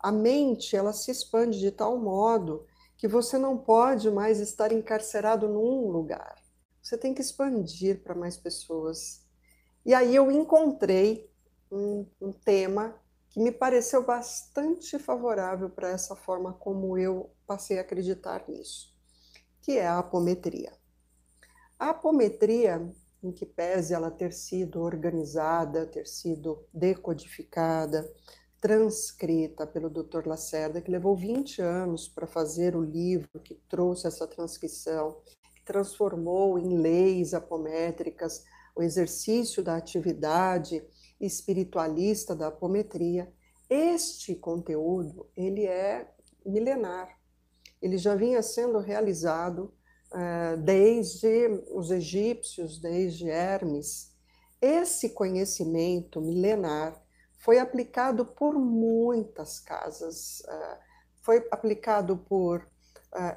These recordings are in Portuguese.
A mente, ela se expande de tal modo que você não pode mais estar encarcerado num lugar. Você tem que expandir para mais pessoas. E aí eu encontrei um tema que me pareceu bastante favorável para essa forma como eu passei a acreditar nisso, que é a apometria. A apometria, em que pese ela ter sido organizada, ter sido decodificada, transcrita pelo Dr. Lacerda, que levou 20 anos para fazer o livro que trouxe essa transcrição, que transformou em leis apométricas o exercício da atividade espiritualista da apometria. Este conteúdo, ele é milenar. Ele já vinha sendo realizado desde os egípcios, desde Hermes. Esse conhecimento milenar foi aplicado por muitas casas, foi aplicado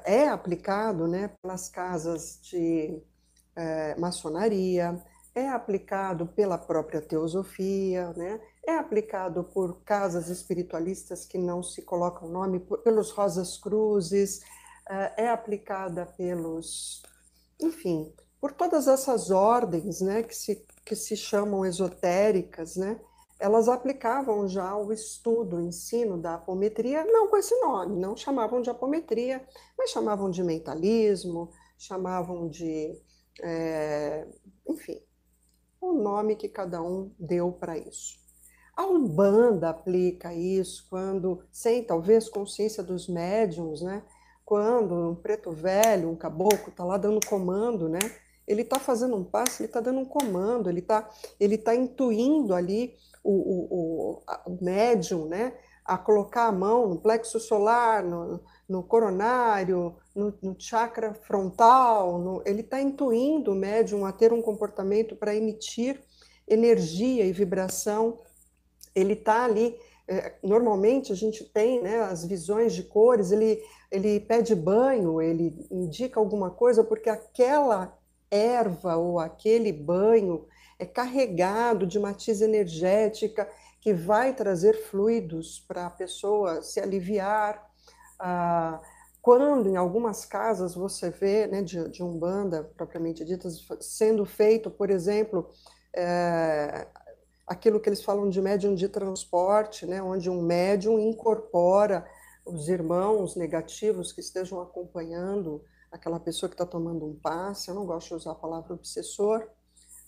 é aplicado, né, pelas casas de maçonaria, é aplicado pela própria teosofia, né, é aplicado por casas espiritualistas que não se colocam nome, pelos Rosas Cruzes, é aplicada pelos, enfim, por todas essas ordens, né, que se chamam esotéricas, né, elas aplicavam já o estudo, o ensino da apometria, não com esse nome, não chamavam de apometria, mas chamavam de mentalismo, chamavam de, enfim, o nome que cada um deu para isso. A Umbanda aplica isso quando, sem talvez consciência dos médiums, né? Quando um preto velho, um caboclo, está lá dando comando, né? Ele está fazendo um passo, ele está dando um comando, ele tá intuindo ali o médium, né? A colocar a mão no plexo solar, no coronário, no chakra frontal, ele está intuindo o médium a ter um comportamento para emitir energia e vibração. Ele está ali, normalmente a gente tem, né, as visões de cores, ele pede banho, ele indica alguma coisa, porque aquela erva ou aquele banho é carregado de matiz energética que vai trazer fluidos para a pessoa se aliviar. Ah, quando em algumas casas você vê, né, de Umbanda, propriamente dita, sendo feito, por exemplo, aquilo que eles falam de médium de transporte, né, onde um médium incorpora os irmãos negativos que estejam acompanhando aquela pessoa que está tomando um passe. Eu não gosto de usar a palavra obsessor,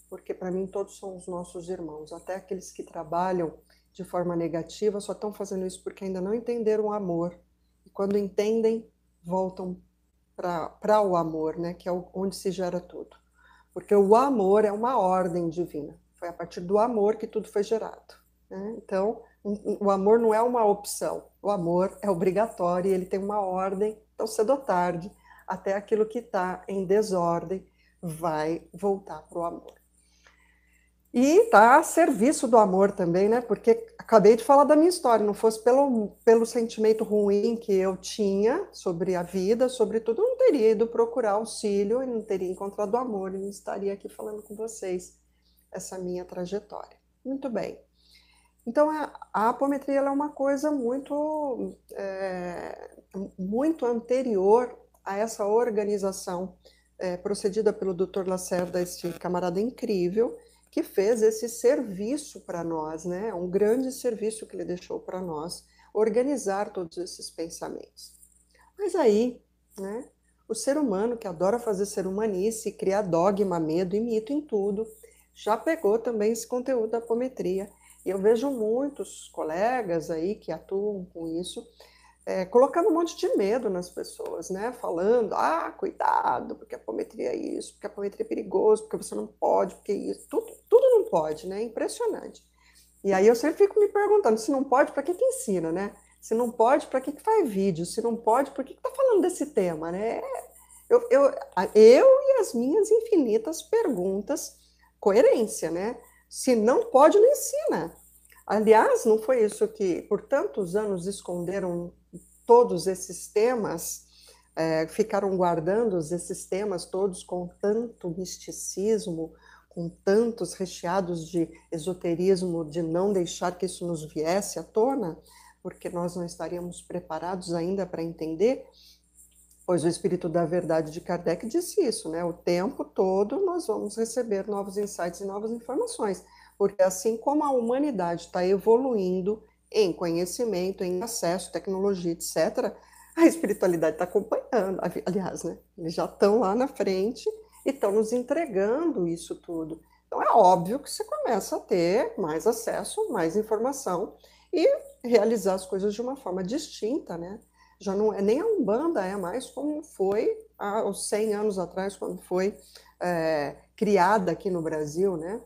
porque para mim todos são os nossos irmãos, até aqueles que trabalham de forma negativa só estão fazendo isso porque ainda não entenderam o amor. E quando entendem, voltam para o amor, né, que é onde se gera tudo. Porque o amor é uma ordem divina. Foi a partir do amor que tudo foi gerado, né? Então, o amor não é uma opção. O amor é obrigatório e ele tem uma ordem. Então, cedo ou tarde, até aquilo que está em desordem vai voltar para o amor. E está a serviço do amor também, né? Porque acabei de falar da minha história, não fosse pelo sentimento ruim que eu tinha sobre a vida, sobre tudo, eu não teria ido procurar auxílio e não teria encontrado amor e não estaria aqui falando com vocês essa minha trajetória. Muito bem. Então, a apometria é uma coisa muito anterior a essa organização procedida pelo Dr. Lacerda, esse camarada incrível, que fez esse serviço para nós, né? Um grande serviço que ele deixou para nós, organizar todos esses pensamentos. Mas aí, né, o ser humano que adora fazer ser humanice, criar dogma, medo e mito em tudo, já pegou também esse conteúdo da apometria. E eu vejo muitos colegas aí que atuam com isso, colocando um monte de medo nas pessoas, né? Falando, cuidado, porque a apometria é isso, porque a apometria é perigoso, porque você não pode, porque isso, tudo não pode, né? É impressionante. E aí eu sempre fico me perguntando, se não pode, para que ensina, né? Se não pode, para que faz vídeo? Se não pode, por que está falando desse tema, né? Eu e as minhas infinitas perguntas, coerência, né? Se não pode, não ensina. Aliás, não foi isso que por tantos anos esconderam todos esses temas, ficaram guardando esses temas todos com tanto misticismo, com tantos recheados de esoterismo, de não deixar que isso nos viesse à tona, porque nós não estaríamos preparados ainda para entender, pois o Espírito da Verdade de Kardec disse isso, né? O tempo todo nós vamos receber novos insights e novas informações, porque assim como a humanidade está evoluindo em conhecimento, em acesso, tecnologia, etc., a espiritualidade está acompanhando, aliás, né? Eles já estão lá na frente e estão nos entregando isso tudo. Então é óbvio que você começa a ter mais acesso, mais informação e realizar as coisas de uma forma distinta, né? Já não é nem a Umbanda, é mais como foi há uns 100 anos atrás, quando foi criada aqui no Brasil, né?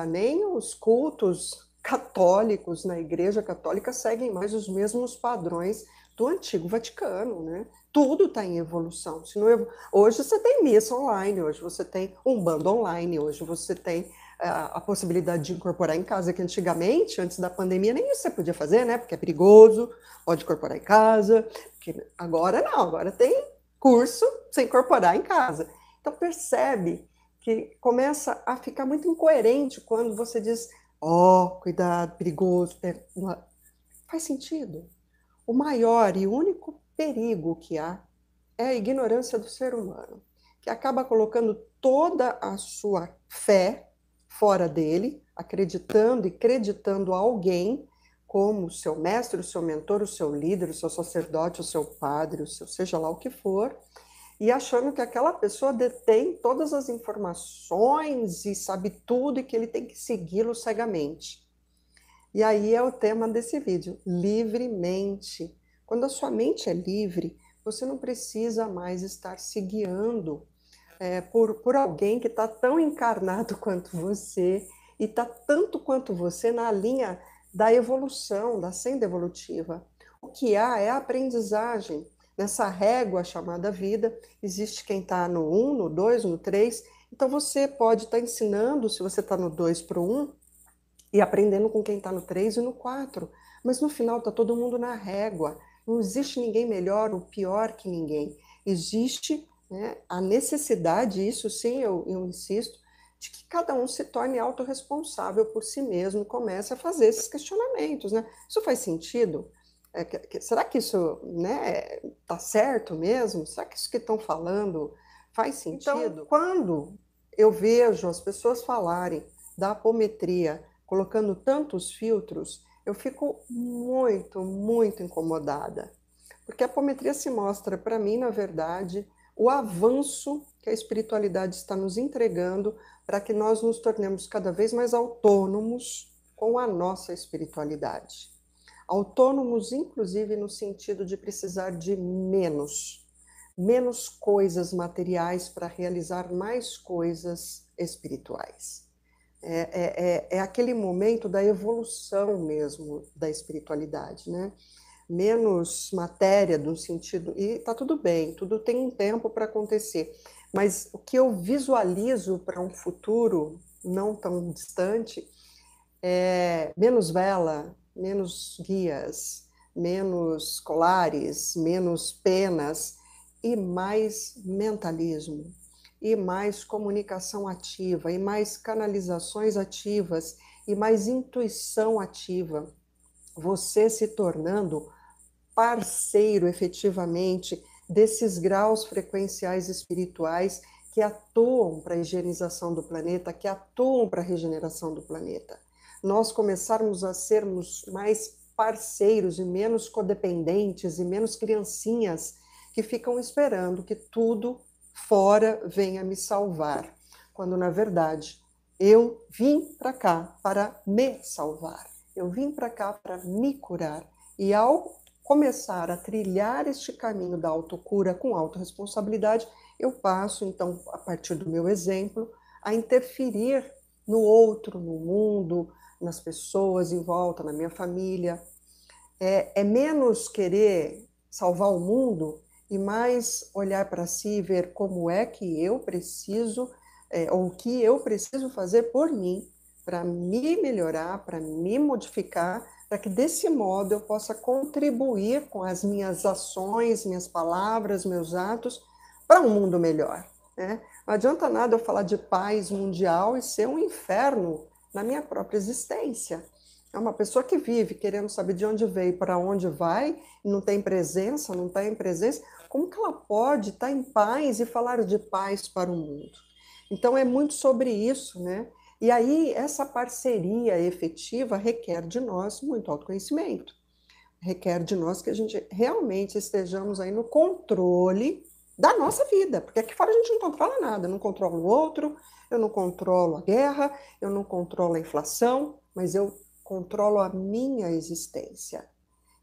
Nem os cultos católicos na Igreja Católica seguem mais os mesmos padrões do antigo Vaticano, né? Tudo está em evolução. Hoje você tem missa online, hoje você tem Umbanda online, hoje você tem a possibilidade de incorporar em casa, que antigamente, antes da pandemia, nem isso você podia fazer, né? Porque é perigoso, pode incorporar em casa. Agora não, agora tem curso sem incorporar em casa. Então percebe que começa a ficar muito incoerente quando você diz, cuidado, perigoso. Faz sentido. O maior e único perigo que há é a ignorância do ser humano, que acaba colocando toda a sua fé fora dele, acreditando e creditando alguém como o seu mestre, o seu mentor, o seu líder, o seu sacerdote, o seu padre, o seu seja lá o que for, e achando que aquela pessoa detém todas as informações e sabe tudo e que ele tem que segui-lo cegamente. E aí é o tema desse vídeo, livremente. Quando a sua mente é livre, você não precisa mais estar se guiando por alguém que está tão encarnado quanto você e está tanto quanto você na linha da evolução, da senda evolutiva. O que há é a aprendizagem. Nessa régua chamada vida, existe quem está no 1, no 2, no 3. Então você pode estar ensinando, se você está no 2 para o 1, e aprendendo com quem está no 3 e no 4. Mas no final está todo mundo na régua. Não existe ninguém melhor ou pior que ninguém. Existe, né, a necessidade, isso sim eu insisto, de que cada um se torne autorresponsável por si mesmo e comece a fazer esses questionamentos. Né? Isso faz sentido? Será que isso, né, tá certo mesmo? Será que isso que estão falando faz sentido? Então, quando eu vejo as pessoas falarem da apometria colocando tantos filtros, eu fico muito, muito incomodada. Porque a apometria se mostra para mim, na verdade, o avanço que a espiritualidade está nos entregando para que nós nos tornemos cada vez mais autônomos com a nossa espiritualidade. Autônomos, inclusive, no sentido de precisar de menos coisas materiais para realizar mais coisas espirituais. É aquele momento da evolução mesmo da espiritualidade, né? Menos matéria, no sentido... E está tudo bem, tudo tem um tempo para acontecer. Mas o que eu visualizo para um futuro não tão distante é menos vela, menos guias, menos colares, menos penas e mais mentalismo, e mais comunicação ativa, e mais canalizações ativas, e mais intuição ativa. Você se tornando parceiro, efetivamente, desses graus frequenciais espirituais que atuam para a higienização do planeta, que atuam para a regeneração do planeta. Nós começarmos a sermos mais parceiros e menos codependentes e menos criancinhas que ficam esperando que tudo fora venha me salvar, quando na verdade eu vim para cá para me salvar, eu vim para cá para me curar. E ao começar a trilhar este caminho da autocura com autorresponsabilidade, eu passo então, a partir do meu exemplo, a interferir no outro, no mundo, nas pessoas em volta, na minha família. É menos querer salvar o mundo e mais olhar para si e ver como é que eu preciso, ou o que eu preciso fazer por mim, para me melhorar, para me modificar, para que desse modo eu possa contribuir com as minhas ações, minhas palavras, meus atos, para um mundo melhor. Né? Não adianta nada eu falar de paz mundial e ser um inferno na minha própria existência. É uma pessoa que vive querendo saber de onde veio, para onde vai, não tem presença, não está em presença. Como que ela pode estar em paz e falar de paz para o mundo? Então é muito sobre isso, né? E aí essa parceria efetiva requer de nós muito autoconhecimento, requer de nós que a gente realmente estejamos aí no controle da nossa vida, porque aqui fora a gente não controla nada, eu não controlo o outro, eu não controlo a guerra, eu não controlo a inflação, mas eu controlo a minha existência.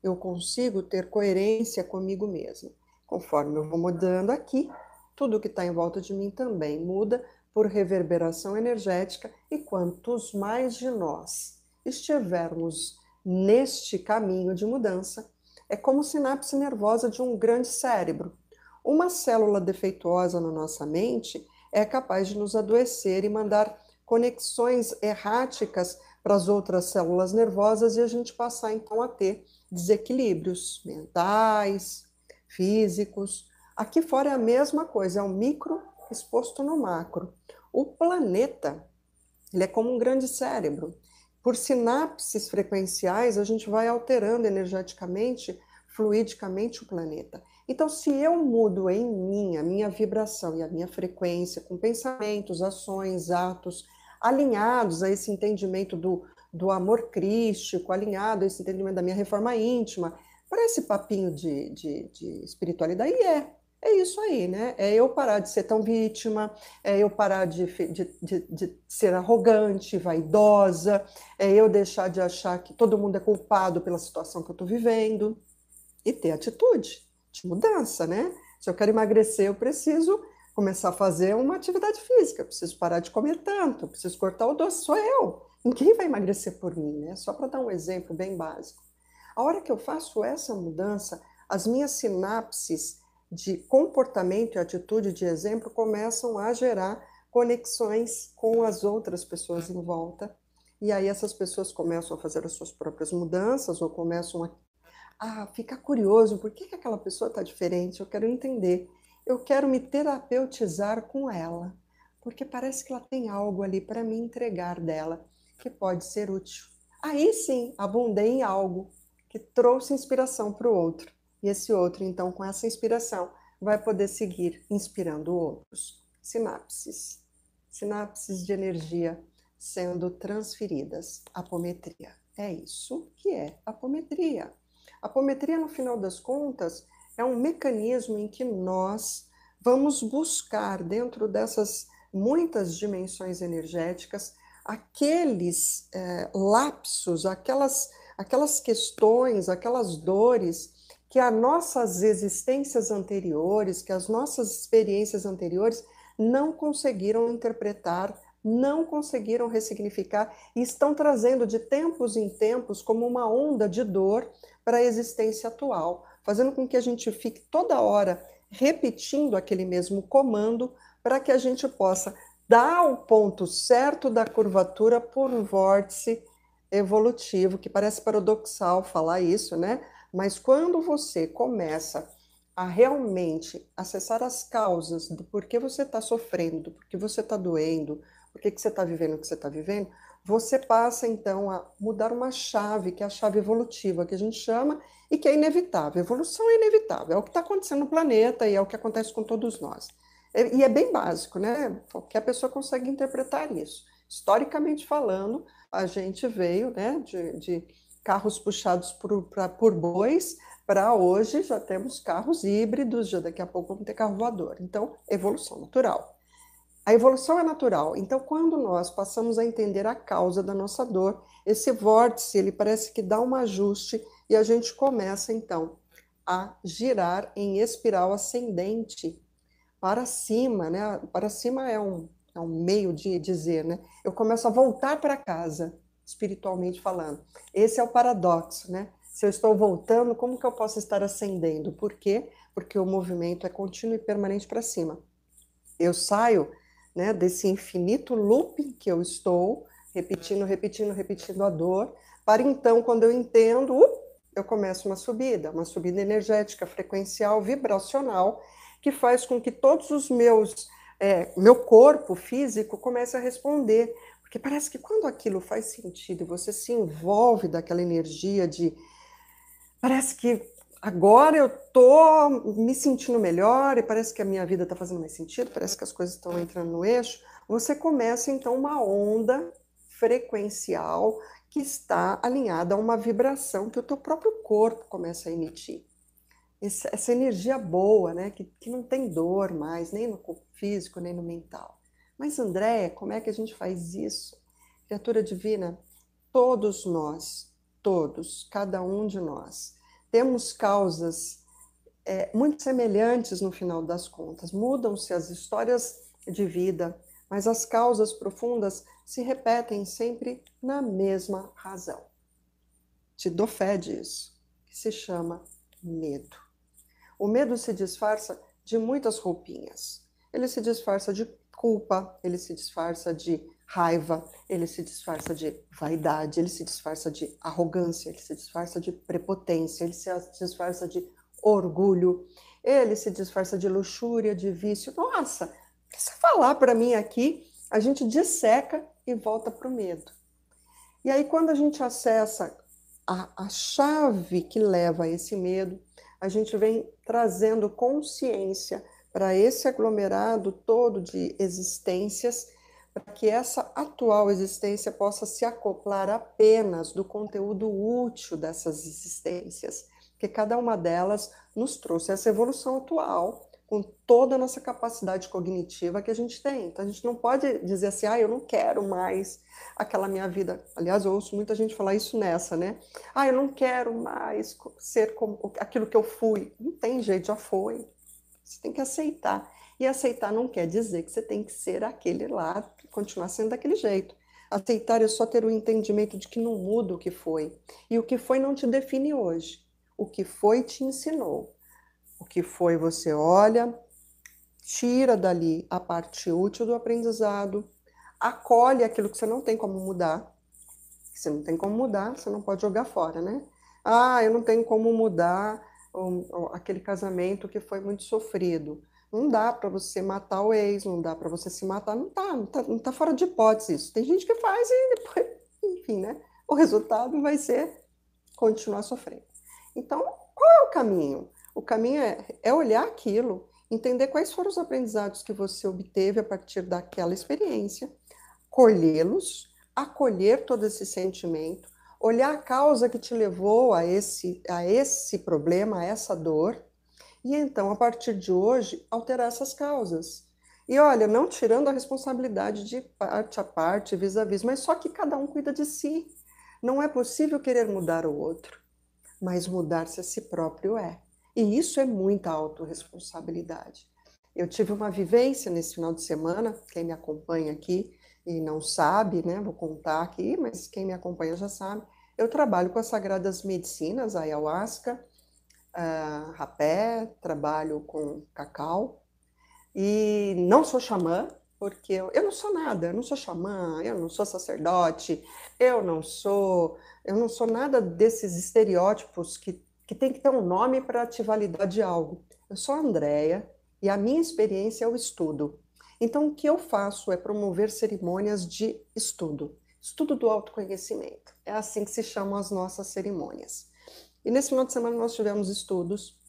Eu consigo ter coerência comigo mesma. Conforme eu vou mudando aqui, tudo que está em volta de mim também muda por reverberação energética, e quantos mais de nós estivermos neste caminho de mudança, é como sinapse nervosa de um grande cérebro. Uma célula defeituosa na nossa mente é capaz de nos adoecer e mandar conexões erráticas para as outras células nervosas e a gente passar então a ter desequilíbrios mentais, físicos. Aqui fora é a mesma coisa, é o micro exposto no macro. O planeta, ele é como um grande cérebro. Por sinapses frequenciais, a gente vai alterando energeticamente, fluidicamente o planeta. Então, se eu mudo em mim a minha vibração e a minha frequência, com pensamentos, ações, atos, alinhados a esse entendimento do amor crístico, alinhado a esse entendimento da minha reforma íntima, para esse papinho de espiritualidade, é isso aí, né? É eu parar de ser tão vítima, é eu parar de ser arrogante, vaidosa, é eu deixar de achar que todo mundo é culpado pela situação que eu estou vivendo e ter atitude de mudança, né? Se eu quero emagrecer, eu preciso começar a fazer uma atividade física, eu preciso parar de comer tanto, eu preciso cortar o doce, sou eu. Ninguém vai emagrecer por mim, né? Só para dar um exemplo bem básico. A hora que eu faço essa mudança, as minhas sinapses de comportamento e atitude de exemplo começam a gerar conexões com as outras pessoas em volta. E aí essas pessoas começam a fazer as suas próprias mudanças ou começam a ficar curioso, por que aquela pessoa está diferente? Eu quero entender. Eu quero me terapeutizar com ela, porque parece que ela tem algo ali para me entregar dela que pode ser útil. Aí sim, abundei em algo que trouxe inspiração para o outro. E esse outro, então, com essa inspiração, vai poder seguir inspirando outros. Sinapses. Sinapses de energia sendo transferidas. Apometria. É isso que é apometria. A apometria, no final das contas, é um mecanismo em que nós vamos buscar, dentro dessas muitas dimensões energéticas, aqueles lapsos, aquelas questões, aquelas dores que as nossas existências anteriores, que as nossas experiências anteriores não conseguiram interpretar, não conseguiram ressignificar e estão trazendo de tempos em tempos como uma onda de dor para a existência atual, fazendo com que a gente fique toda hora repetindo aquele mesmo comando para que a gente possa dar o ponto certo da curvatura por um vórtice evolutivo, que parece paradoxal falar isso, né? Mas quando você começa a realmente acessar as causas do porquê você está sofrendo, porquê você está doendo, porquê que você está vivendo o que você está vivendo, você passa então a mudar uma chave, que é a chave evolutiva, que a gente chama, e que é inevitável. A evolução é inevitável, é o que está acontecendo no planeta e é o que acontece com todos nós. E é bem básico, né? Qualquer pessoa consegue interpretar isso. Historicamente falando, a gente veio, né, de carros puxados por bois, para hoje já temos carros híbridos, já daqui a pouco vamos ter carro voador. Então, evolução natural. A evolução é natural. Então, quando nós passamos a entender a causa da nossa dor, esse vórtice, ele parece que dá um ajuste e a gente começa, então, a girar em espiral ascendente para cima, né? Para cima é um meio de dizer, né? Eu começo a voltar para casa, espiritualmente falando. Esse é o paradoxo, né? Se eu estou voltando, como que eu posso estar ascendendo? Por quê? Porque o movimento é contínuo e permanente para cima. Eu saio, né, desse infinito looping que eu estou, repetindo, repetindo, repetindo a dor, para então, quando eu entendo, eu começo uma subida energética, frequencial, vibracional, que faz com que todos os meu corpo físico comece a responder, Porque parece que quando aquilo faz sentido e você se envolve daquela energia de parece que agora eu tô me sentindo melhor e parece que a minha vida está fazendo mais sentido, parece que as coisas estão entrando no eixo, você começa então uma onda frequencial que está alinhada a uma vibração que o teu próprio corpo começa a emitir. Essa energia boa, né, que não tem dor mais, nem no corpo físico, nem no mental. Mas, Andréia, como é que a gente faz isso? Criatura divina, todos nós, todos, cada um de nós, temos causas muito semelhantes no final das contas. Mudam-se as histórias de vida, mas as causas profundas se repetem sempre na mesma razão. Te dou fé disso, que se chama medo. O medo se disfarça de muitas roupinhas. Ele se disfarça de culpa, ele se disfarça de raiva, ele se disfarça de vaidade, ele se disfarça de arrogância, ele se disfarça de prepotência, ele se disfarça de orgulho, ele se disfarça de luxúria, de vício. Nossa, se você falar para mim aqui, a gente disseca e volta para o medo. E aí, quando a gente acessa a chave que leva a esse medo, a gente vem trazendo consciência para esse aglomerado todo de existências, para que essa atual existência possa se acoplar apenas do conteúdo útil dessas existências, porque cada uma delas nos trouxe essa evolução atual, com toda a nossa capacidade cognitiva que a gente tem. Então a gente não pode dizer assim, eu não quero mais aquela minha vida. Aliás, eu ouço muita gente falar isso nessa, né? Eu não quero mais ser como aquilo que eu fui. Não tem jeito, já foi. Você tem que aceitar. E aceitar não quer dizer que você tem que ser aquele lá, continuar sendo daquele jeito. Aceitar é só ter o entendimento de que não muda o que foi. E o que foi não te define hoje. O que foi te ensinou. O que foi você olha, tira dali a parte útil do aprendizado, acolhe aquilo que você não tem como mudar. Você não tem como mudar, você não pode jogar fora, né? Eu não tenho como mudar aquele casamento que foi muito sofrido. Não dá para você matar o ex, não dá para você se matar, não tá fora de hipótese isso. Tem gente que faz e depois, enfim, né? O resultado vai ser continuar sofrendo. Então, qual é o caminho? O caminho é olhar aquilo, entender quais foram os aprendizados que você obteve a partir daquela experiência, colhê-los, acolher todo esse sentimento, olhar a causa que te levou a esse problema, a essa dor, e então, a partir de hoje, alterar essas causas. E olha, não tirando a responsabilidade de parte a parte, vis-a-vis, mas só que cada um cuida de si. Não é possível querer mudar o outro, mas mudar-se a si próprio é. E isso é muita autorresponsabilidade. Eu tive uma vivência nesse final de semana, quem me acompanha aqui e não sabe, né, vou contar aqui, mas quem me acompanha já sabe, eu trabalho com as sagradas medicinas, a ayahuasca, rapé, trabalho com cacau, e não sou xamã, porque eu não sou nada, eu não sou xamã, eu não sou sacerdote, eu não sou nada desses estereótipos que tem que ter um nome para te validar de algo. Eu sou a Andréia e a minha experiência é o estudo. Então, o que eu faço é promover cerimônias de estudo, estudo do autoconhecimento. É assim que se chamam as nossas cerimônias. E nesse final de semana nós tivemos estudos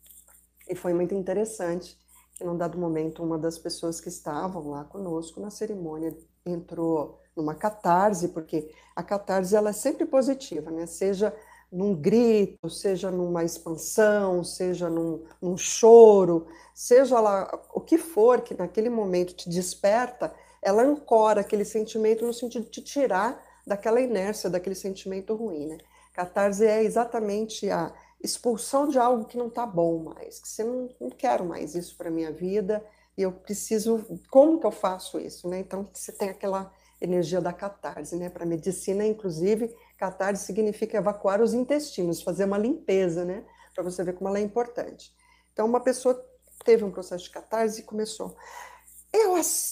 e foi muito interessante que, num dado momento, uma das pessoas que estavam lá conosco na cerimônia entrou numa catarse, porque a catarse ela é sempre positiva, né? Seja num grito, seja numa expansão, seja num choro, seja lá o que for que naquele momento te desperta, ela ancora aquele sentimento no sentido de te tirar daquela inércia, daquele sentimento ruim, né? Catarse é exatamente a expulsão de algo que não está bom mais, que você não quero mais isso para minha vida e eu preciso, como que eu faço isso, né? Então você tem aquela energia da catarse, né? Para medicina, inclusive, catarse significa evacuar os intestinos, fazer uma limpeza, né? Para você ver como ela é importante. Então uma pessoa teve um processo de catarse e começou: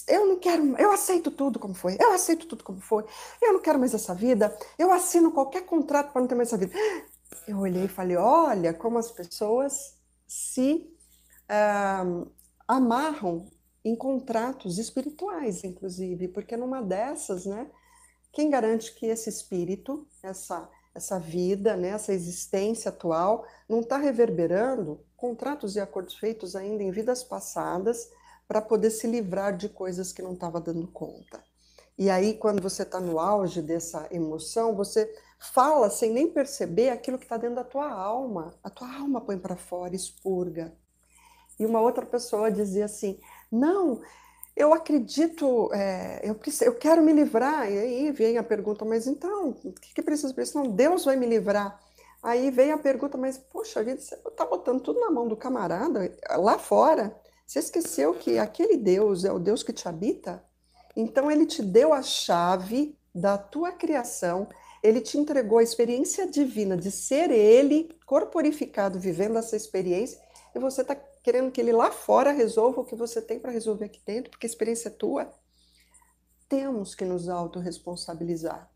eu não quero, eu aceito tudo como foi, eu aceito tudo como foi, eu não quero mais essa vida, eu assino qualquer contrato para não ter mais essa vida. Eu olhei e falei, olha como as pessoas se amarram em contratos espirituais, inclusive, porque numa dessas, né, Quem garante que esse espírito, essa vida, né, essa existência atual, não está reverberando contratos e acordos feitos ainda em vidas passadas para poder se livrar de coisas que não estava dando conta? E aí, quando você está no auge dessa emoção, você fala sem nem perceber aquilo que está dentro da tua alma. A tua alma põe para fora, expurga. E uma outra pessoa dizia assim: não, eu acredito, eu quero me livrar. E aí vem a pergunta: mas então, o que precisa para isso? Não, Deus vai me livrar. Aí vem a pergunta: mas poxa vida, você está botando tudo na mão do camarada lá fora? Você esqueceu que aquele Deus é o Deus que te habita? Então ele te deu a chave da tua criação, ele te entregou a experiência divina de ser ele corporificado vivendo essa experiência, e você está querendo que ele lá fora resolva o que você tem para resolver aqui dentro, porque a experiência é tua. Temos que nos autorresponsabilizar.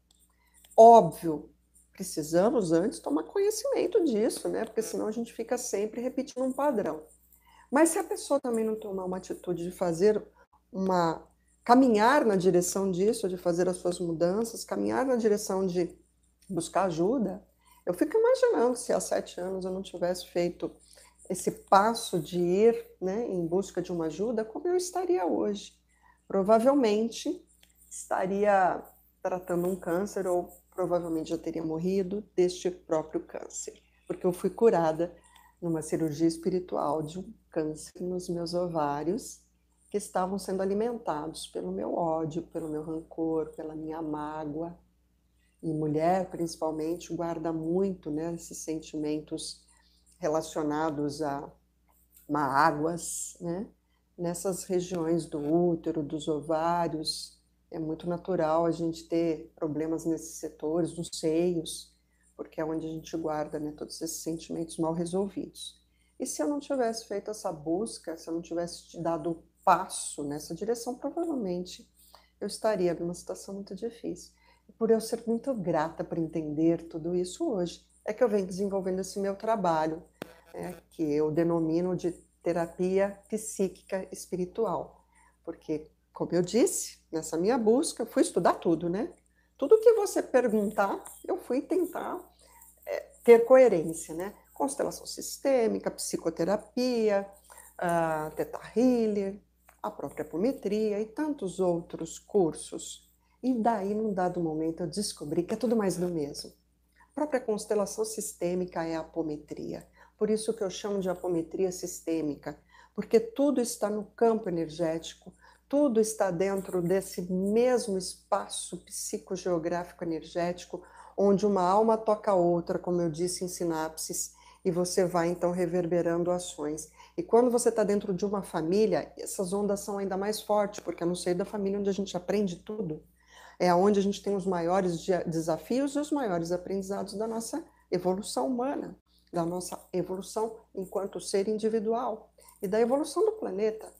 Óbvio, precisamos antes tomar conhecimento disso, né? Porque senão a gente fica sempre repetindo um padrão. Mas se a pessoa também não tomar uma atitude de fazer caminhar na direção disso, de fazer as suas mudanças, caminhar na direção de buscar ajuda, eu fico imaginando se há 7 anos eu não tivesse feito esse passo de ir, né, em busca de uma ajuda, como eu estaria hoje? Provavelmente estaria tratando um câncer ou provavelmente já teria morrido deste próprio câncer, porque eu fui curada numa cirurgia espiritual de um câncer nos meus ovários, que estavam sendo alimentados pelo meu ódio, pelo meu rancor, pela minha mágoa. E mulher, principalmente, guarda muito, né, esses sentimentos relacionados a mágoas, né? Nessas regiões do útero, dos ovários, é muito natural a gente ter problemas nesses setores, nos seios, porque é onde a gente guarda, né, todos esses sentimentos mal resolvidos. E se eu não tivesse feito essa busca, se eu não tivesse dado o passo nessa direção, provavelmente eu estaria numa situação muito difícil. E por eu ser muito grata por entender tudo isso hoje, é que eu venho desenvolvendo esse meu trabalho, que eu denomino de terapia psíquica espiritual. Porque, como eu disse, nessa minha busca, eu fui estudar tudo, né? Tudo que você perguntar, eu fui tentar ter coerência, né? Constelação sistêmica, psicoterapia, a Theta Healer, a própria apometria e tantos outros cursos. E daí, num dado momento, eu descobri que é tudo mais do mesmo. A própria constelação sistêmica é a apometria. Por isso que eu chamo de apometria sistêmica, porque tudo está no campo energético, tudo está dentro desse mesmo espaço psicogeográfico energético, onde uma alma toca a outra, como eu disse, em sinapses, e você vai então reverberando ações. E quando você está dentro de uma família, essas ondas são ainda mais fortes, porque é no seio da família onde a gente aprende tudo. É onde a gente tem os maiores desafios e os maiores aprendizados da nossa evolução humana, da nossa evolução enquanto ser individual e da evolução do planeta.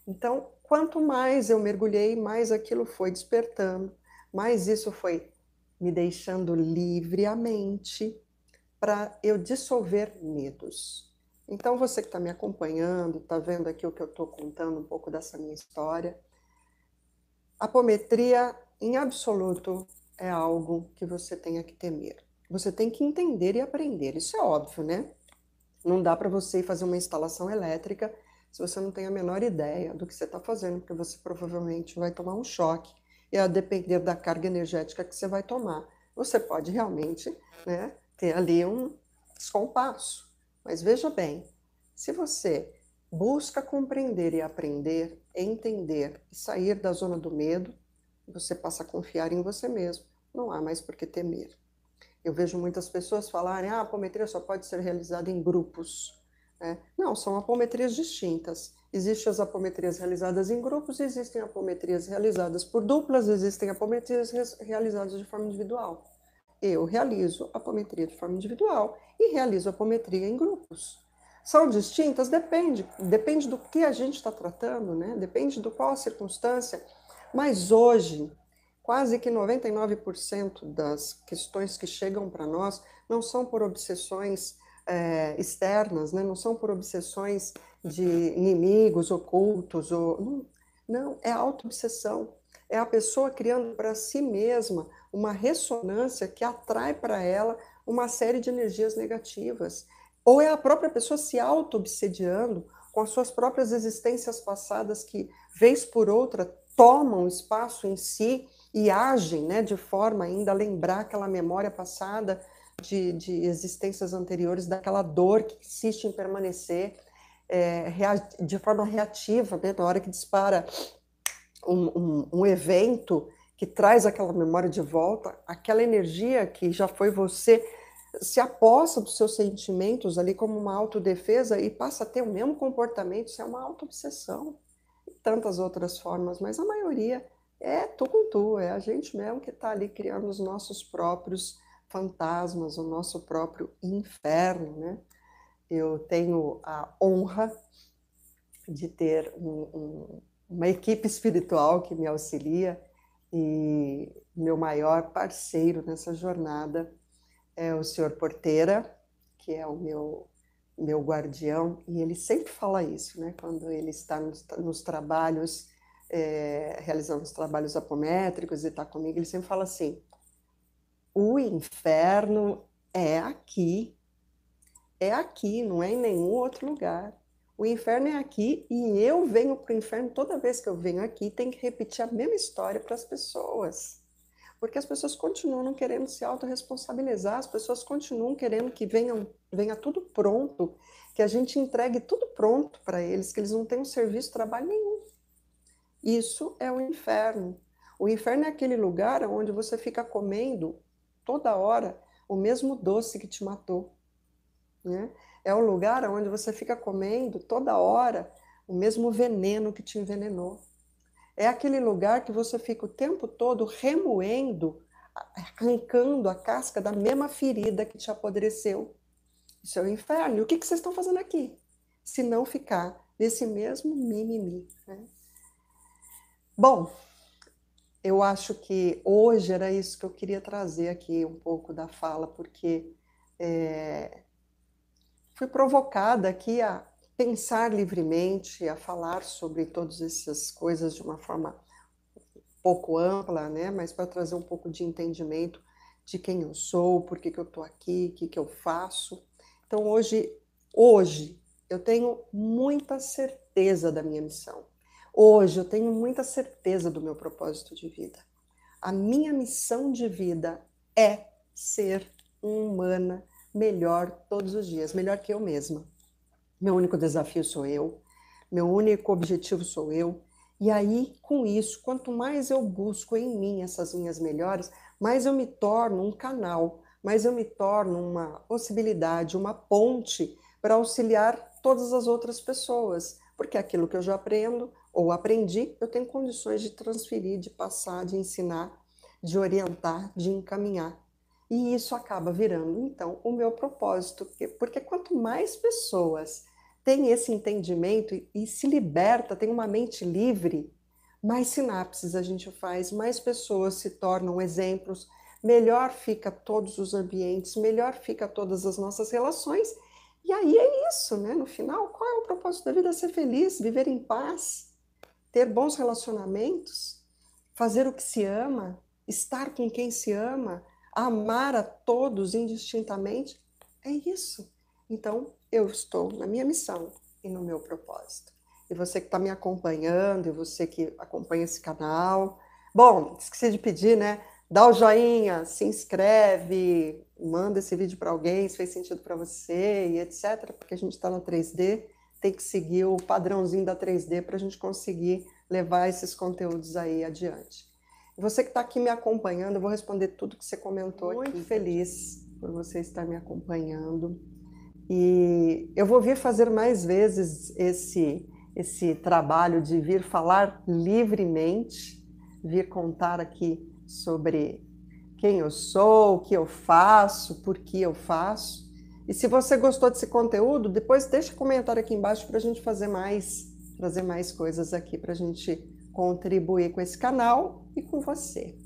Então, quanto mais eu mergulhei, mais aquilo foi despertando, mais isso foi me deixando livre a mente para eu dissolver medos. Então, você que está me acompanhando, está vendo aqui o que eu estou contando, um pouco dessa minha história, a apometria, em absoluto, é algo que você tenha que temer. Você tem que entender e aprender, isso é óbvio, né? Não dá para você ir fazer uma instalação elétrica se você não tem a menor ideia do que você está fazendo, porque você provavelmente vai tomar um choque, e a depender da carga energética que você vai tomar, você pode realmente, né, ter ali um descompasso. Mas veja bem, se você busca compreender e aprender, entender e sair da zona do medo, você passa a confiar em você mesmo. Não há mais por que temer. Eu vejo muitas pessoas falarem: a apometria só pode ser realizada em grupos. Não, são apometrias distintas. Existem as apometrias realizadas em grupos, existem apometrias realizadas por duplas, existem apometrias realizadas de forma individual. Eu realizo apometria de forma individual e realizo apometria em grupos. São distintas? Depende do que a gente está tratando, né? Depende do qual a circunstância. Mas hoje, quase que 99% das questões que chegam para nós não são por obsessões externas, né? Não são por obsessões de inimigos ocultos. Não, é auto-obsessão. é a pessoa criando para si mesma uma ressonância que atrai para ela uma série de energias negativas. Ou é a própria pessoa se auto-obsediando com as suas próprias existências passadas que, vez por outra, tomam espaço em si e agem, né, de forma ainda a lembrar aquela memória passada de existências anteriores, daquela dor que insiste em permanecer de forma reativa, né, na hora que dispara um evento que traz aquela memória de volta, aquela energia que já foi você se aposta dos seus sentimentos ali como uma autodefesa e passa a ter o mesmo comportamento, isso é uma autoobsessão. E tantas outras formas, mas a maioria é tu com tu, é a gente mesmo que está ali criando os nossos próprios fantasmas, o nosso próprio inferno, né? Eu tenho a honra de ter uma equipe espiritual que me auxilia e meu maior parceiro nessa jornada é o senhor Porteira, que é o meu guardião, e ele sempre fala isso, né? Quando ele está nos trabalhos, realizando os trabalhos apométricos e está comigo, ele sempre fala assim, o inferno é aqui, não é em nenhum outro lugar. O inferno é aqui e eu venho para o inferno, toda vez que eu venho aqui, tem que repetir a mesma história para as pessoas. Porque as pessoas continuam não querendo se autorresponsabilizar, as pessoas continuam querendo que venha tudo pronto, que a gente entregue tudo pronto para eles, que eles não tenham serviço, trabalho nenhum. Isso é o inferno. O inferno é aquele lugar onde você fica comendo toda hora o mesmo doce que te matou, né? É o lugar onde você fica comendo toda hora o mesmo veneno que te envenenou. É aquele lugar que você fica o tempo todo remoendo, arrancando a casca da mesma ferida que te apodreceu. Isso é o inferno. E o que vocês estão fazendo aqui? Se não ficar nesse mesmo mimimi, né? Bom, eu acho que hoje era isso que eu queria trazer aqui, um pouco da fala, porque fui provocada aqui a pensar livremente, a falar sobre todas essas coisas de uma forma pouco ampla, né? Mas para trazer um pouco de entendimento de quem eu sou, por que eu estou aqui, o que eu faço. Então hoje eu tenho muita certeza da minha missão. Hoje eu tenho muita certeza do meu propósito de vida. A minha missão de vida é ser uma humana melhor todos os dias, melhor que eu mesma. Meu único desafio sou eu, meu único objetivo sou eu. E aí, com isso, quanto mais eu busco em mim essas minhas melhores, mais eu me torno um canal, mais eu me torno uma possibilidade, uma ponte para auxiliar todas as outras pessoas. Porque aquilo que eu já aprendo ou aprendi, eu tenho condições de transferir, de passar, de ensinar, de orientar, de encaminhar. E isso acaba virando, então, o meu propósito. Porque quanto mais pessoas têm esse entendimento e se liberta, tem uma mente livre, mais sinapses a gente faz, mais pessoas se tornam exemplos, melhor fica todos os ambientes, melhor fica todas as nossas relações. E aí é isso, né? No final, qual é o propósito da vida? Ser feliz, viver em paz, ter bons relacionamentos, fazer o que se ama, estar com quem se ama, amar a todos indistintamente. É isso. Então, eu estou na minha missão e no meu propósito. E você que está me acompanhando, e você que acompanha esse canal. Bom, esqueci de pedir, né? Dá o joinha, se inscreve, manda esse vídeo para alguém, se fez sentido para você e etc. Porque a gente está na 3D, tem que seguir o padrãozinho da 3D para a gente conseguir levar esses conteúdos aí adiante. E você que está aqui me acompanhando, eu vou responder tudo que você comentou aqui. Muito feliz por você estar me acompanhando. E eu vou vir fazer mais vezes esse trabalho de vir falar livremente, vir contar aqui sobre quem eu sou, o que eu faço, por que eu faço. E se você gostou desse conteúdo, depois deixa um comentário aqui embaixo para a gente fazer trazer mais coisas aqui para a gente contribuir com esse canal e com você.